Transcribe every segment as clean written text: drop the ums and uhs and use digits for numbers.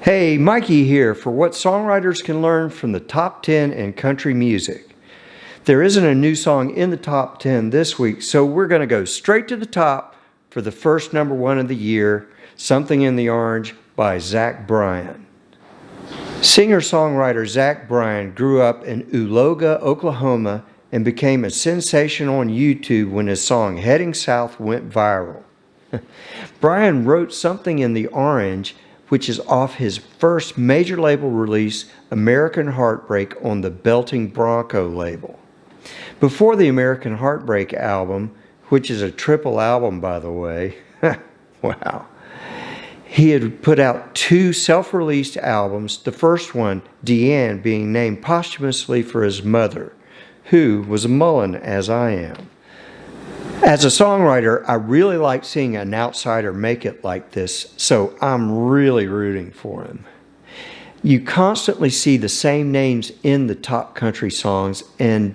Hey, Mikey here for what songwriters can learn from the top 10 in country music. There isn't a new song in the top 10 this week, so we're going to go straight to the top for the first number one of the year, Something in the Orange by Zach Bryan. Singer-songwriter Zach Bryan grew up in Uloga, Oklahoma, and became a sensation on YouTube when his song Heading South went viral. Bryan wrote Something in the Orange, which is off his first major label release, American Heartbreak, on the Belting Bronco label. Before the American Heartbreak album, which is a triple album by the way, wow, he had put out two self-released albums, the first one, Deanne, being named posthumously for his mother, who was a Mullen as I am. As a songwriter, I really like seeing an outsider make it like this, so I'm really rooting for him. You constantly see the same names in the top country songs, and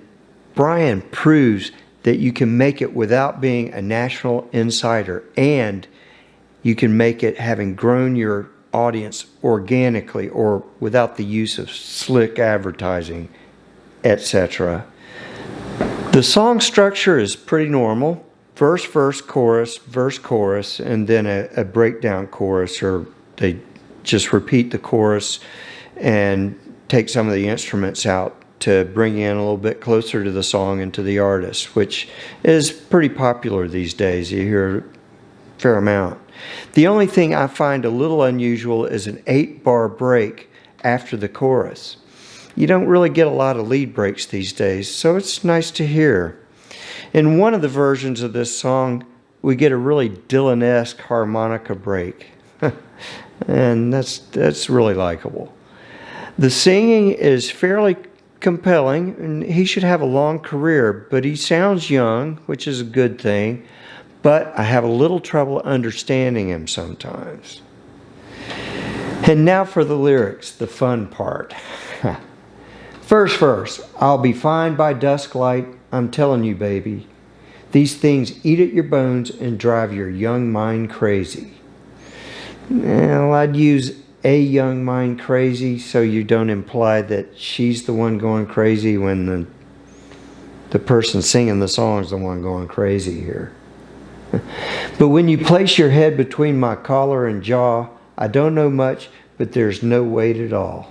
Bryan proves that you can make it without being a national insider, and you can make it having grown your audience organically or without the use of slick advertising, etc. The song structure is pretty normal. Verse, verse, chorus, and then a breakdown chorus, or they just repeat the chorus and take some of the instruments out to bring in a little bit closer to the song and to the artist, which is pretty popular these days. You hear a fair amount. The only thing I find a little unusual is an 8-bar break after the chorus. You don't really get a lot of lead breaks these days, so it's nice to hear. In one of the versions of this song, we get a really Dylan-esque harmonica break, and that's really likable. The singing is fairly compelling, and he should have a long career, but he sounds young, which is a good thing, but I have a little trouble understanding him sometimes. And now for the lyrics, the fun part. First verse, I'll be fine by dusk light, I'm telling you, baby. These things eat at your bones and drive your young mind crazy. Well, I'd use a young mind crazy so you don't imply that she's the one going crazy when the person singing the song is the one going crazy here. But when you place your head between my collar and jaw, I don't know much, but there's no weight at all.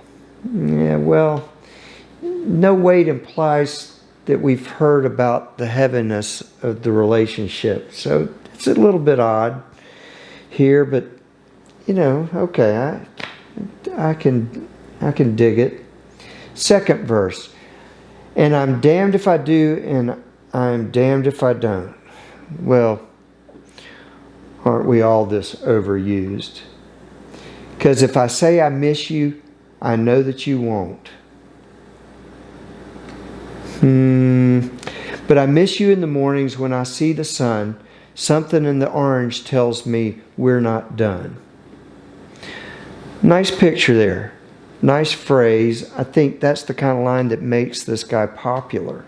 Yeah, well, no weight implies that we've heard about the heaviness of the relationship. So it's a little bit odd here, but you know, okay, I can dig it. Second verse, and I'm damned if I do, and I'm damned if I don't. Well, aren't we all this overused? Because if I say I miss you, I know that you won't. But I miss you in the mornings when I see the sun. Something in the orange tells me we're not done. Nice picture there. Nice phrase. I think that's the kind of line that makes this guy popular.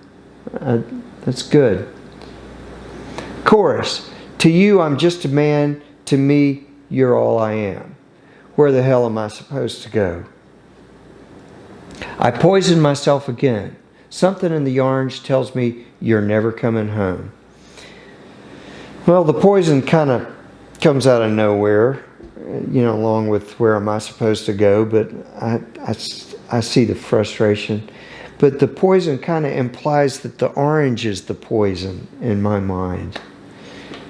That's good. Chorus. To you, I'm just a man. To me, you're all I am. Where the hell am I supposed to go? I poisoned myself again. Something in the orange tells me you're never coming home. Well, the poison kind of comes out of nowhere, you know, along with where am I supposed to go, but I see the frustration. But the poison kind of implies that the orange is the poison in my mind.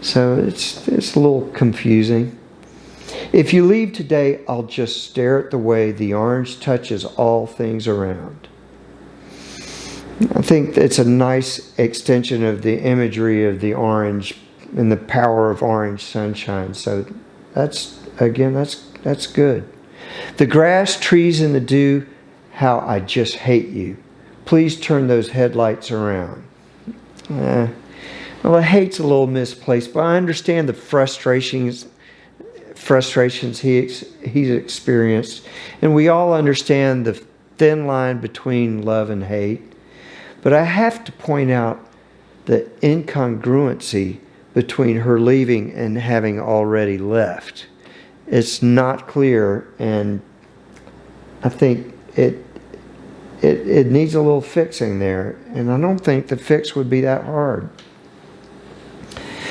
So it's a little confusing. If you leave today, I'll just stare at the way the orange touches all things around. I think it's a nice extension of the imagery of the orange and the power of orange sunshine. So that's good. The grass, trees, and the dew, how I just hate you. Please turn those headlights around. Well, the hate's a little misplaced, but I understand the frustrations he's experienced, and we all understand the thin line between love and hate. But I have to point out the incongruency between her leaving and having already left. It's not clear, and I think it needs a little fixing there, and I don't think the fix would be that hard.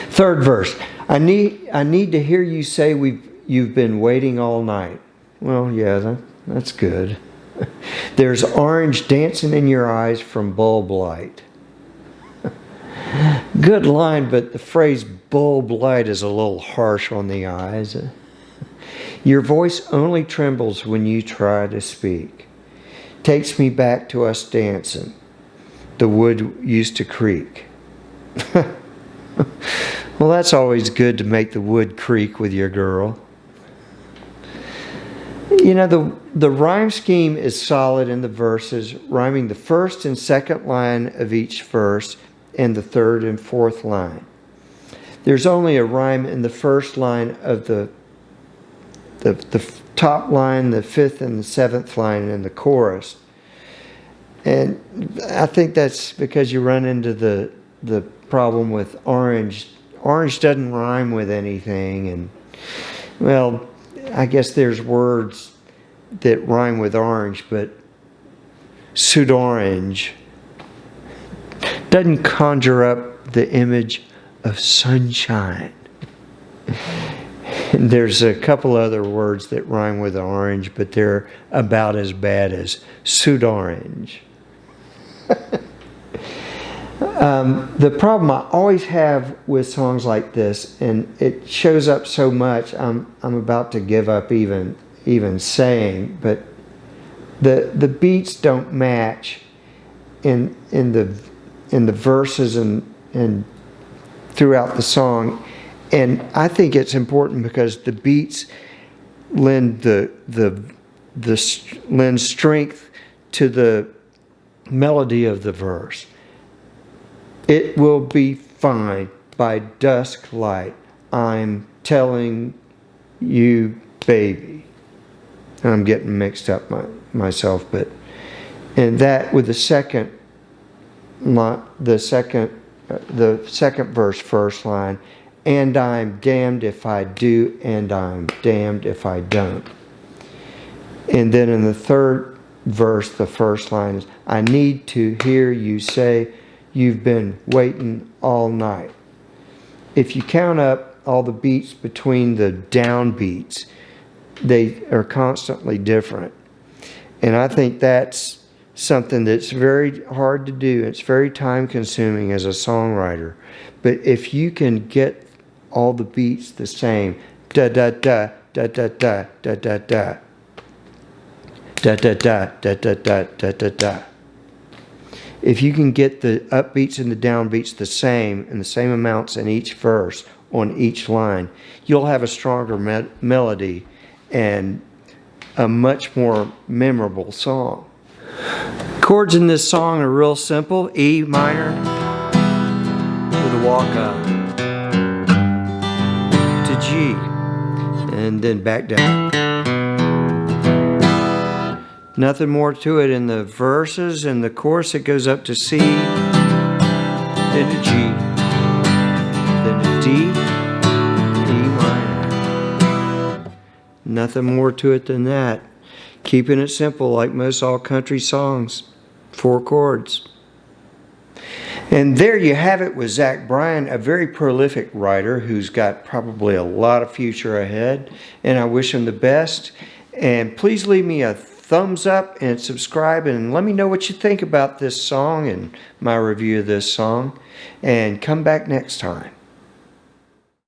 Third verse. I need to hear you say you've been waiting all night. Well, yeah, that's good. There's orange dancing in your eyes from bulb light. Good line, but the phrase bulb light is a little harsh on the eyes. Your voice only trembles when you try to speak. Takes me back to us dancing. The wood used to creak. Well, that's always good to make the wood creak with your girl. You know, the rhyme scheme is solid in the verses, rhyming the first and second line of each verse and the third and fourth line. There's only a rhyme in the first line of the top line, the fifth and the seventh line in the chorus. And I think that's because you run into the problem with orange. Orange doesn't rhyme with anything, and well, I guess there's words that rhyme with orange, but sudorange doesn't conjure up the image of sunshine. And there's a couple other words that rhyme with orange, but they're about as bad as sudorange. The problem I always have with songs like this, and it shows up so much, I'm about to give up even saying, but the beats don't match in the verses and throughout the song, and I think it's important because the beats lend lend strength to the melody of the verse. It will be fine by dusk light. I'm telling you, baby. And I'm getting mixed up myself, but and that with the second verse, first line, and I'm damned if I do, and I'm damned if I don't. And then in the third verse, the first line is, I need to hear you say, you've been waiting all night. If you count up all the beats between the down beats, they are constantly different. And I think that's something that's very hard to do. It's very time consuming as a songwriter. But if you can get all the beats the same, da da da da da da da da da da da da da da da da da da. If you can get the upbeats and the downbeats the same and the same amounts in each verse on each line, you'll have a stronger melody and a much more memorable song. Chords in this song are real simple. E minor with a walk up to G and then back down. Nothing more to it in the verses. In the chorus, it goes up to C, then to G, then to D, E minor. Nothing more to it than that. Keeping it simple like most all country songs. 4 chords. And there you have it with Zach Bryan, a very prolific writer who's got probably a lot of future ahead. And I wish him the best. And please leave me a thumbs up and subscribe and let me know what you think about this song and my review of this song. And come back next time.